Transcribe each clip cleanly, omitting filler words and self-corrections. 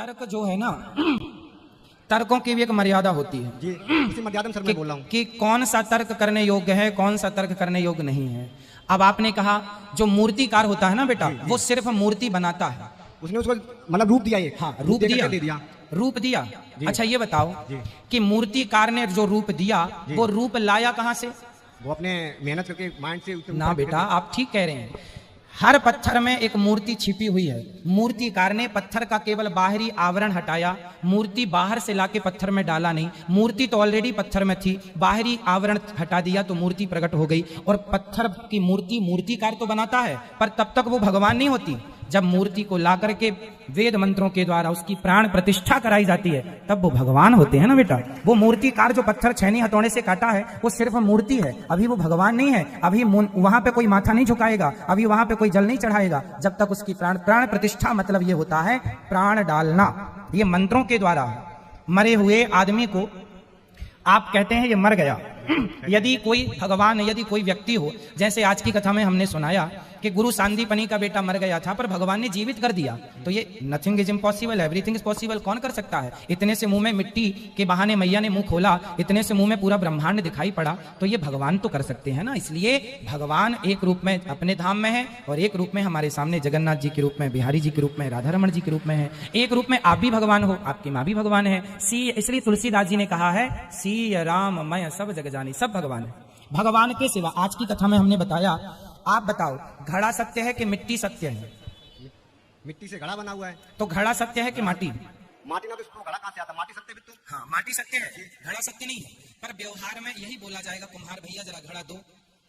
तर्क जो है ना, तर्कों की भी एक मर्यादा होती है जी, इसी मर्यादा में सर मैं बोल रहा हूँ कि कौन सा तर्क करने योग्य है, कौन सा तर्क करने योग्य नहीं है। अब आपने कहा जो मूर्तिकार होता है ना बेटा, वो सिर्फ मूर्ति बनाता है, उसने उसको मतलब रूप दिया एक, हाँ रूप दिया, रूप दिया। अच्छा ये बताओ कि मूर्तिकार ने जो रूप दिया वो रूप लाया कहां से? वो अपने मेहनत करके माइंड से ना बेटा, आप ठीक कह रहे हैं। हर पत्थर में एक मूर्ति छिपी हुई है। मूर्तिकार ने पत्थर का केवल बाहरी आवरण हटाया, मूर्ति बाहर से लाके पत्थर में डाला नहीं। मूर्ति तो ऑलरेडी पत्थर में थी, बाहरी आवरण हटा दिया तो मूर्ति प्रकट हो गई। और पत्थर की मूर्ति मूर्तिकार तो बनाता है, पर तब तक वो भगवान नहीं होती। जब मूर्ति को ला करके वेद मंत्रों के द्वारा उसकी प्राण प्रतिष्ठा कराई जाती है, तब वो भगवान होते हैं ना बेटा। वो मूर्तिकार जो पत्थर छैनी हथौड़े से काटा है वो सिर्फ मूर्ति है, अभी वो भगवान नहीं है। अभी वहां पे कोई माथा नहीं झुकाएगा, अभी वहां पे कोई जल नहीं चढ़ाएगा जब तक उसकी प्राण प्रतिष्ठा, मतलब ये होता है प्राण डालना। ये मंत्रों के द्वारा मरे हुए आदमी को आप कहते हैं ये मर गया। यदि कोई भगवान, यदि कोई व्यक्ति हो, जैसे आज की कथा में हमने सुनाया कि गुरु सांदीपनी का बेटा मर गया था पर भगवान ने जीवित कर दिया, तो ये nothing is impossible, everything is possible. कौन कर सकता है? इतने से मुंह में मिट्टी के बहाने मैया ने मुंह खोला, इतने से मुंह में पूरा ब्रह्मांड दिखाई पड़ा, तो ये भगवान तो कर सकते हैं ना। इसलिए भगवान एक रूप में अपने धाम में है और एक रूप में हमारे सामने जगन्नाथ जी के रूप में, बिहारी जी के रूप में, राधा रमण जी के रूप में है। एक रूप में आप भी भगवान हो, आपकी माँ भी भगवान है। इसलिए तुलसीदास जी ने कहा है सी राम मैं सब जग जानी, सब भगवान है। भगवान के सिवा आज की कथा में हमने बताया। आप बताओ, घड़ा सत्य है कि मिट्टी सत्य है? मिट्टी से घड़ा बना हुआ है, तो घड़ा सत्य है कि माटी? माटी ना, तो इसको घड़ा कहां से आता? माटी सत्य है तो। हाँ, माटी सत्य है, घड़ा सत्य नहीं है। पर व्यवहार में यही बोला जाएगा, कुम्हार भैया जरा घड़ा दो।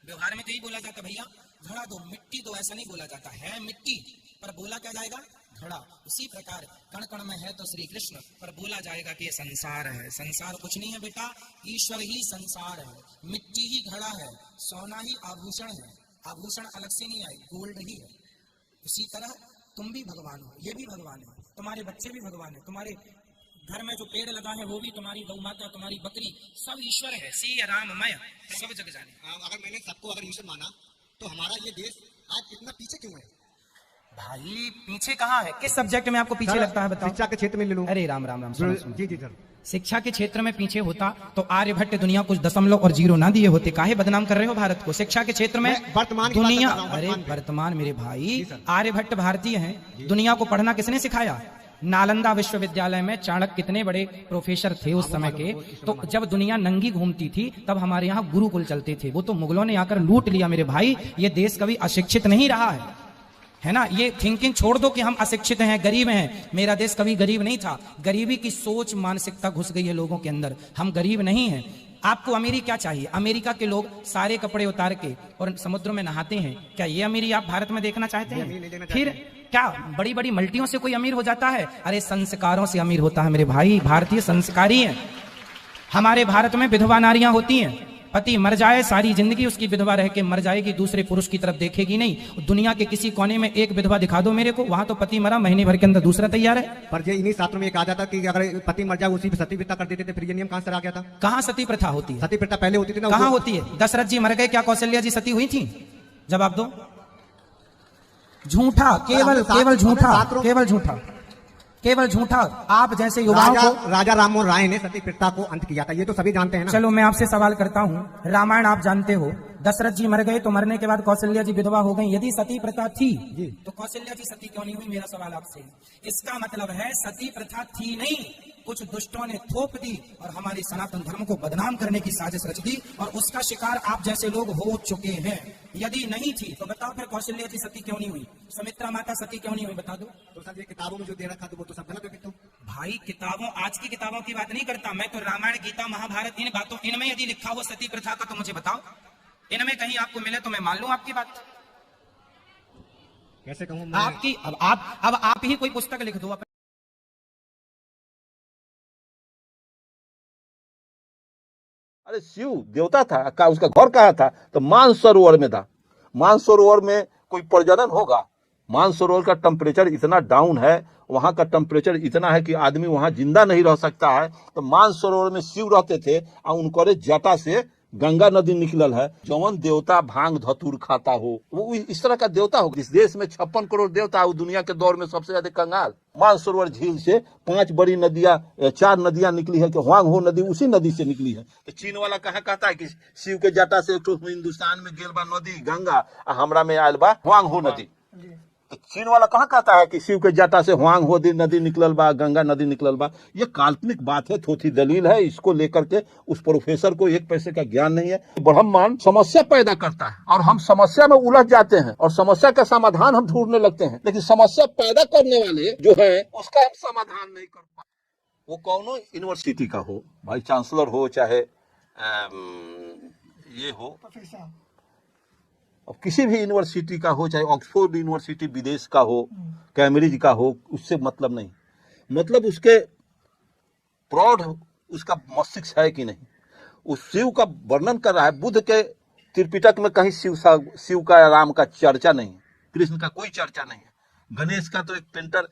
व्यवहार में तो यही बोला जाता, भैया घड़ा दो। मिट्टी तो ऐसा नहीं बोला जाता है, मिट्टी पर बोला क्या जाएगा? घड़ा। उसी प्रकार कण कण में है तो श्री कृष्ण, पर बोला जाएगा कि ये संसार है। संसार कुछ नहीं है बेटा, ईश्वर ही संसार है। मिट्टी ही घड़ा है, सोना ही आभूषण है, आभूषण अलग से नहीं आए, गोल्ड ही है। उसी तरह तुम भी भगवान हो, ये भी भगवान है, तुम्हारे बच्चे भी भगवान है, तुम्हारे घर में जो पेड़ लगा है वो भी, तुम्हारी गौ माता, तुम्हारी बकरी, सब ईश्वर है। सी राममय सब जग जाने। अगर मैंने सबको अगर ईश्वर माना तो हमारा ये देश आज इतना पीछे क्यों है? भाई पीछे कहाँ है? किस सब्जेक्ट में आपको पीछे लगता है बताओ? शिक्षा के क्षेत्र में ले लो। अरे राम राम राम, सुनो सुनो। जी जी सर। शिक्षा के क्षेत्र में पीछे होता तो आर्यभट्ट दुनिया कुछ दशमलव और जीरो ना दिए होते। काहे बदनाम कर रहे हो भारत को? शिक्षा के क्षेत्र में वर्तमान दुनिया, अरे वर्तमान मेरे भाई, आर्यभट्ट भारतीय हैं। दुनिया को पढ़ना किसने सिखाया? नालंदा विश्वविद्यालय में चाणक्य कितने बड़े प्रोफेसर थे उस समय के। तो जब दुनिया नंगी घूमती थी तब हमारे यहाँ गुरुकुल चलते थे, वो तो मुगलों ने आकर लूट लिया मेरे भाई। ये देश कभी अशिक्षित नहीं रहा है ना। ये थिंकिंग छोड़ दो कि हम अशिक्षित हैं, गरीब हैं। मेरा देश कभी गरीब नहीं था। गरीबी की सोच, मानसिकता घुस गई है लोगों के अंदर। हम गरीब नहीं हैं। आपको अमीरी क्या चाहिए? अमेरिका के लोग सारे कपड़े उतार के और समुद्र में नहाते हैं, क्या ये अमीरी आप भारत में देखना चाहते हैं? फिर क्या बड़ी बड़ी मल्टियों से कोई अमीर हो जाता है? अरे संस्कारों से अमीर होता है मेरे भाई। भारतीय संस्कारी हैं। हमारे भारत में विधवा नारियां होती हैं, पति मर जाए सारी जिंदगी उसकी विधवा रह के मर जाएगी, दूसरे पुरुष की तरफ देखेगी नहीं। दुनिया के किसी कोने में एक विधवा दिखा दो मेरे को, वहां तो पति मरा, महीने भर के अंदर दूसरा तैयार है। पर ये इन्हीं शास्त्रों में कहा जाता कि अगर पति मर जाए उसी पे सती प्रथा कर देते थे। फिर ये नियम कहां से आ गया था? कहां सती प्रथा होती है? सती प्रथा पहले होती थी ना। कहां होती है? दशरथ जी मर गए, क्या कौशल्या जी सती हुई थी? जवाब दो। झूठा, केवल केवल झूठा, केवल झूठा, केवल झूठा। आप जैसे युवाओं को राजा राममोहन राय ने सती प्रथा को अंत किया था, ये तो सभी जानते हैं ना। चलो मैं आपसे सवाल करता हूँ, रामायण आप जानते हो, दशरथ जी मर गए तो मरने के बाद कौशल्या जी विधवा हो गई। यदि सती प्रथा थी तो कौशल्या जी सती क्यों नहीं हुई? मेरा सवाल आपसे। इसका मतलब है सती प्रथा थी नहीं, कुछ दुष्टों ने थोप दी और हमारे सनातन धर्म को बदनाम करने की साजिश रच दी और उसका शिकार आप जैसे लोग हो चुके हैं। यदि नहीं थी तो बताओ फिर कौशल्या जी सती क्यों नहीं हुई? सुमित्रा माता सती क्यों नहीं हुई? बता दो। तो सर ये किताबों में जो दे रखा था वो तो सब गलत है। तो भाई किताबों, आज की किताबों की बात नहीं करता मैं, तो रामायण, गीता, महाभारत, इन बातों, इनमें यदि लिखा हो सती प्रथा का तो मुझे बताओ। इनमें कहीं आपको मिले तो मैं मान लूं आपकी बात। कैसे कहूं मैं? आपकी अब आप ही कोई पुस्तक लिख दो। अरे शिव देवता था का, उसका घर कहाँ था? तो मानसरोवर में था। मानसरोवर में कोई प्रजनन होगा? मानसरोवर का टेम्परेचर इतना डाउन है, वहां का टेम्परेचर इतना है कि आदमी वहां जिंदा नहीं रह सकता है। तो मानसरोवर में शिव रहते थे और उनके जटा से गंगा नदी निकलल है। जौन देवता भांग धतूर खाता हो वो इस तरह का देवता हो। इस देश में 56 करोड़ देवता हो, दुनिया के दौर में सबसे ज्यादा कंगाल। मानसरोवर झील से 5 बड़ी नदियां, 4 नदियां निकली है कि हुआंग हो नदी उसी नदी से निकली है। तो चीन वाला कहाँ कहता है कि शिव के जटा से एक हिंदुस्तान में गेल बा नदी गंगा, हमरा में आयल बा हुआंग हो नदी। तो चीन वाला कहाँ कहता है कि शिव के जटा से हुआंग हो नदी निकलल बा, गंगा नदी निकलल बा। ये काल्पनिक बात है, थोथी दलील है। इसको लेकर के उस प्रोफेसर को 1 पैसे का ज्ञान नहीं है। ब्रह्मांड समस्या पैदा करता है और हम समस्या में उलझ जाते हैं और समस्या का समाधान हम ढूंढने लगते हैं, लेकिन समस्या पैदा करने वाले जो है उसका हम समाधान नहीं कर पाते। वो कौनो यूनिवर्सिटी का हो, वाइस चांसलर हो, चाहे ये हो, अब किसी भी यूनिवर्सिटी का हो, चाहे ऑक्सफोर्ड यूनिवर्सिटी विदेश का हो, कैम्ब्रिज का हो, उससे मतलब नहीं। मतलब उसके प्रौढ़ उसका मस्तिष्क है कि नहीं। उस शिव का वर्णन कर रहा है। बुद्ध के त्रिपिटक में कहीं शिव का राम का चर्चा नहीं है, कृष्ण का कोई चर्चा नहीं है। गणेश का तो एक पेंटर,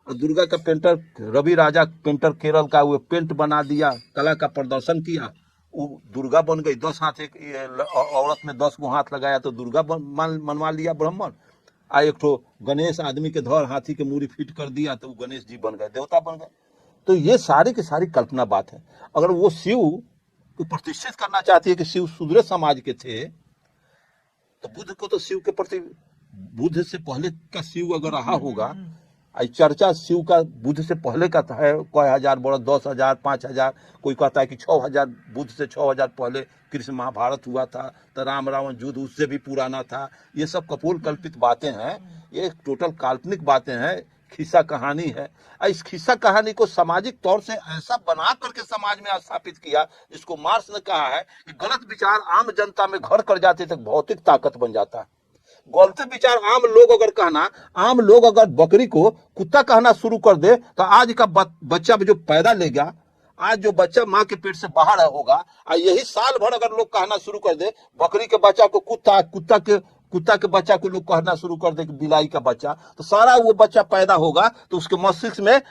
दुर्गा का पेंटर, रवि राजा पेंटर केरल का, वो पेंट बना दिया, कला का प्रदर्शन किया, वो दुर्गा बन गई। 10 हाथ, एक औरत में 10 गो हाथ लगाया तो दुर्गा मनवा लिया ब्राह्मण। एक ठो गणेश आदमी के धौर हाथी के मूरी फिट कर दिया तो वो गणेश जी बन गए, देवता बन गए। तो ये सारी की सारी कल्पना बात है। अगर वो शिव को प्रतिष्ठित करना चाहती है कि शिव शूद्र समाज के थे, तो बुद्ध को तो शिव के प्रति, बुद्ध से पहले का शिव अगर रहा होगा, चर्चा शिव का बुद्ध से पहले का है, कोई 1000 बरस, 10,000, 5,000, कोई कहता है कि 6,000, बुद्ध से 6,000 पहले कृष्ण महाभारत हुआ था, तो राम रावण युद्ध उससे भी पुराना था। ये सब कपोल कल्पित बातें हैं, ये टोटल काल्पनिक बातें हैं, खिस्सा कहानी है। इस खिस्सा कहानी को सामाजिक तौर से ऐसा बना करके समाज में स्थापित किया, जिसको मार्क्स ने कहा है कि गलत विचार आम जनता में घर कर जाते थे, भौतिक ताकत बन जाता है। गलत विचार आम लोग अगर बकरी को कुत्ता कहना शुरू कर दे, तो आज का बच्चा जो पैदा लेगा, आज जो बच्चा माँ के पेट से बाहर होगा, और यही साल भर अगर लोग कहना शुरू कर दे, बकरी के बच्चा को कुत्ता के बच्चा को लोग कहना शुरू कर दे कि बिलाई का बच्चा, तो सारा वो बच्चा पैदा होगा तो उसके मस्तिष्क में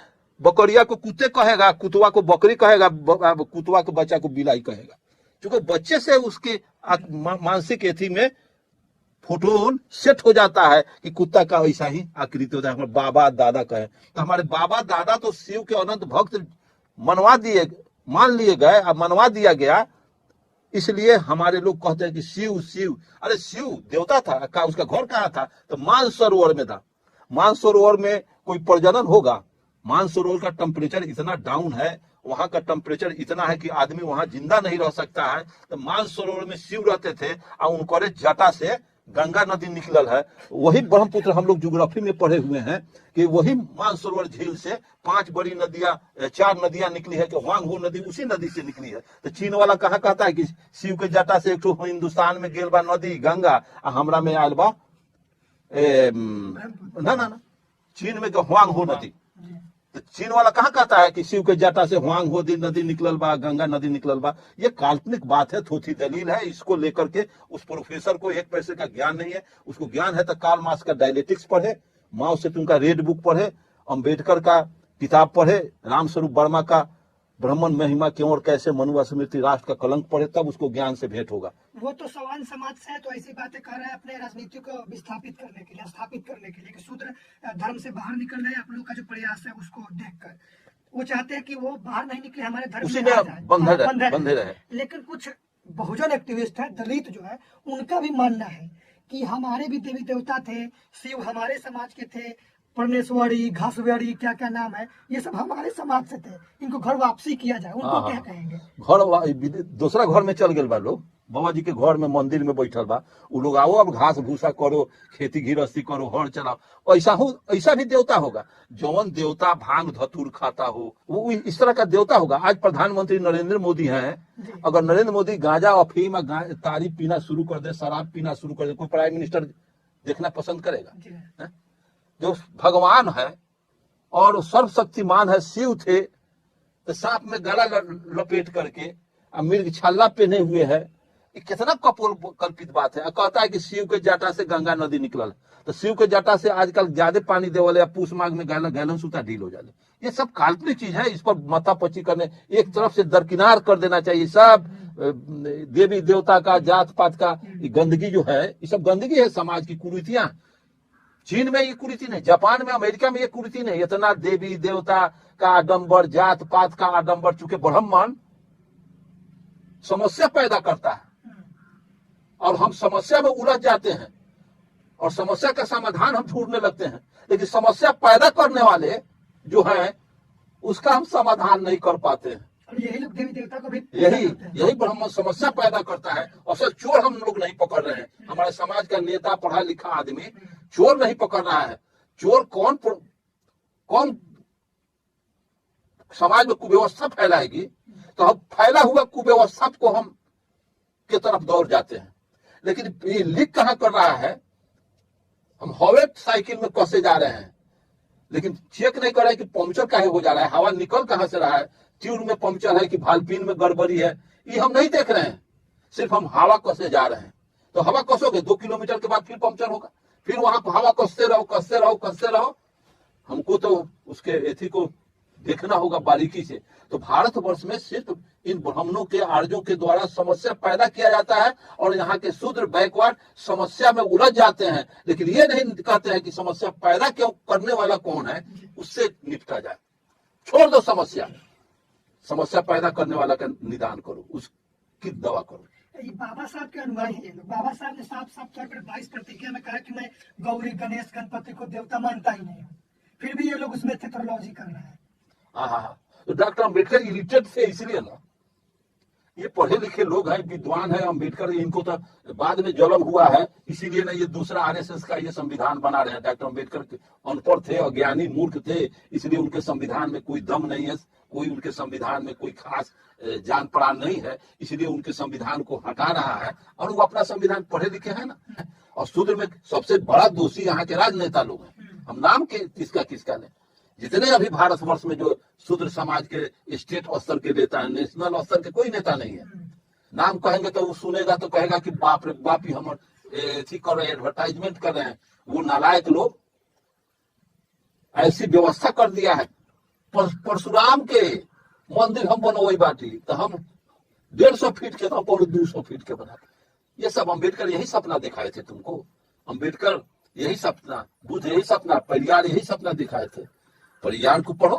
बकरिया को कुत्ते कहेगा, कुतवा को बकरी कहेगा, कुतवा के बच्चा को बिलाई कहेगा। क्योंकि बच्चे से उसके मानसिक एथी में फोटोन सेट हो जाता है कि कुत्ता का ऐसा ही आकृति होता है। हमारे बाबा दादा कहे तो हमारे बाबा दादा तो शिव के अनंत भक्त मान लिए गए, अब मनवा दिया गया। इसलिए हमारे लोग कहते हैं कि शिव, अरे शिव देवता था, उसका घर कहाँ था? तो मानसरोवर में था। मानसरोवर में कोई प्रजनन होगा? मानसरोवर का टेम्परेचर इतना डाउन है, वहां का टेम्परेचर इतना है कि आदमी वहां जिंदा नहीं रह सकता है। तो मानसरोवर में शिव रहते थे और उनके जटा से गंगा नदी निकलल है। वही ब्रह्मपुत्र हम लोग ज्योग्राफी में पढ़े हुए हैं कि वही मानसरोवर झील से 5 बड़ी नदियां, 4 नदियां निकली है कि हुआंग हो नदी उसी नदी से निकली है। तो चीन वाला कहाँ कहता है कि शिव के जटा से एक हिंदुस्तान में गेल बा नदी गंगा, हमरा में आयल बा ना चीन में हुआंग हो नदी। तो चीन वाला कहाँ कहता है कि शिव के जटा से हुआंग हो नदी निकलल बा, गंगा नदी निकलल बा। ये काल्पनिक बात है, थोथी दलील है। इसको लेकर के उस प्रोफेसर को 1 पैसे का ज्ञान नहीं है। उसको ज्ञान है तो कार्ल मार्क्स का डायलेक्टिक्स पढ़े, माओ सेतुंग का रेड बुक पढ़े, अम्बेडकर का किताब पढ़े, रामस्वरूप वर्मा का ब्राह्मण महिमा क्यों और कैसे, मनु स्मृति राष्ट्र का कलंक पढ़े, तब उसको ज्ञान से भेंट होगा। वो तो सवान समाज से है, तो ऐसी बातें कर रहा है अपने राजनीति को विस्थापित करने के लिए, स्थापित करने के लिए कि शूद्र धर्म से बाहर निकल रहे हैं। आप लोग का जो प्रयास है उसको देखकर वो चाहते हैं कि वो बाहर नहीं निकले, हमारे धर्म उसी में बंधे रहे। लेकिन कुछ बहुजन एक्टिविस्ट है, दलित जो है, उनका भी मानना है कि हमारे भी देवी देवता थे, शिव हमारे समाज के थे, परमेश्वरी, घासवेड़ी, क्या क्या नाम है, ये सब हमारे समाज से थे, इनको घर वापसी किया जाए। उनको क्या कहेंगे? घर दूसरा घर में चल गए बा लोग, बाबा जी के घर में मंदिर में बैठल बा, वो लोग आओ अब घास भूसा करो, खेती गृहस्थी करो, हर चलाओ। ऐसा भी देवता होगा। जौन देवता भांग धतूर खाता हो वो इस तरह का देवता होगा। आज प्रधानमंत्री नरेंद्र मोदी हैं, अगर नरेंद्र मोदी गांजा अफीम तारी पीना शुरू कर दे, शराब पीना शुरू कर दे, कोई प्राइम मिनिस्टर देखना पसंद करेगा? जो भगवान है और सर्वशक्तिमान है, शिव थे, तो सांप में गला लपेट करके और मृग छाला पहने हुए है। ये कितना कपोल कल्पित बात है। कहता है कि शिव के जटा से गंगा नदी निकलल। तो शिव के जटा से आजकल ज्यादा पानी देवले या पूस माघ में गैलन गैलन सूता ढील हो जाले। ये सब काल्पनिक चीज है, इस पर माथापच्ची करने एक तरफ से दरकिनार कर देना चाहिए। सब देवी देवता का, जात पात का ये गंदगी जो है, ये सब गंदगी है, समाज की कुरीतियां। चीन में ये कुरीति नहीं, जापान में, अमेरिका में ये कुरीति नहीं। इतना देवी देवता का आडंबर, जात पात का आडंबर, चूंकि ब्राह्मण समस्या पैदा करता है और हम समस्या में उलझ जाते हैं और समस्या का समाधान हम ढूंढने लगते हैं, लेकिन समस्या पैदा करने वाले जो हैं उसका हम समाधान नहीं कर पाते हैं। और यही लोग देवी देवता को भी यही ब्राह्मण समस्या पैदा करता है। और सर चोर हम लोग नहीं पकड़ रहे हैं, हमारे समाज का नेता, पढ़ा लिखा आदमी चोर नहीं पकड़ रहा है। चोर कौन समाज में कुव्यवस्था फैलाएगी, तो हम फैला हुआ कुव्यवस्था को हम के तरफ दौड़ जाते हैं। लेकिन ये लीक कहां कर रहा है, हम हवे साइकिल में कसे जा रहे हैं, लेकिन चेक नहीं कर रहे कि पंक्चर काहे हो जा रहा है, हवा निकल कहां से रहा है, ट्यूब में पंक्चर है कि भालपीन में गड़बड़ी है, ये हम नहीं देख रहे हैं। सिर्फ हम हवा कसे जा रहे हैं। तो हवा कसोगे 2 किलोमीटर के बाद फिर पंक्चर होगा, फिर वहां हवा कसते रहो। हमको तो उसके एथी को देखना होगा बारीकी से। तो भारतवर्ष में सिर्फ इन ब्राह्मणों के, आर्यों के द्वारा समस्या पैदा किया जाता है और यहाँ के शूद्र बैकवर्ड समस्या में उलझ जाते हैं, लेकिन ये नहीं कहते हैं कि समस्या पैदा क्यों करने वाला कौन है, उससे निपटा जाए। छोड़ दो समस्या पैदा करने वाला का निदान करो, उसकी दवा करो। ये बाबा साहब के अनुयायी हैं ये लोग। बाबा साहब ने साफ साफ तौर पर 22 प्रतिज्ञा में कहा कि मैं गौरी, गणेश, गणपति को देवता मानता ही नहीं हूँ, फिर भी ये लोग उसमें थेथोलॉजी कर रहे हैं। हाँ, तो डॉक्टर अम्बेडकर इलिटरेट थे, इसलिए ना, ये पढ़े लिखे लोग हैं, विद्वान है। अम्बेडकर इनको तो बाद में जन्म हुआ है, इसीलिए ना ये दूसरा आरएसएस का ये संविधान बना रहे हैं। डॉक्टर अम्बेडकर अनपढ़ थे, अज्ञानी, मूर्ख थे, इसलिए उनके संविधान में कोई दम नहीं है, कोई उनके संविधान में कोई खास जान पड़ान नहीं है, इसलिए उनके संविधान को हटा रहा है और वो अपना संविधान पढ़े लिखे है ना। और शूद्र में सबसे बड़ा दोषी यहाँ के राजनेता लोग हैं। हम नाम के किसका लें, जितने अभी भारतवर्ष में जो शूद्र समाज के स्टेट स्तर के नेता है, नेशनल स्तर के कोई नेता नहीं है। नाम कहेंगे तो वो सुनेगा तो कहेगा कि बाप रे बाप ही हम कर रहे हैं, एडवर्टाइजमेंट कर रहे हैं। वो नालायक लोग ऐसी व्यवस्था कर दिया है, परशुराम के मंदिर हम बनवाई बाटी तो हम 150 फीट के, तो 200 फीट के बना। ये सब अम्बेडकर यही सपना दिखाए थे तुमको। अम्बेडकर यही सपना, बुद्ध यही सपना, परियार यही सपना दिखाए थे। परियार को पढ़ो।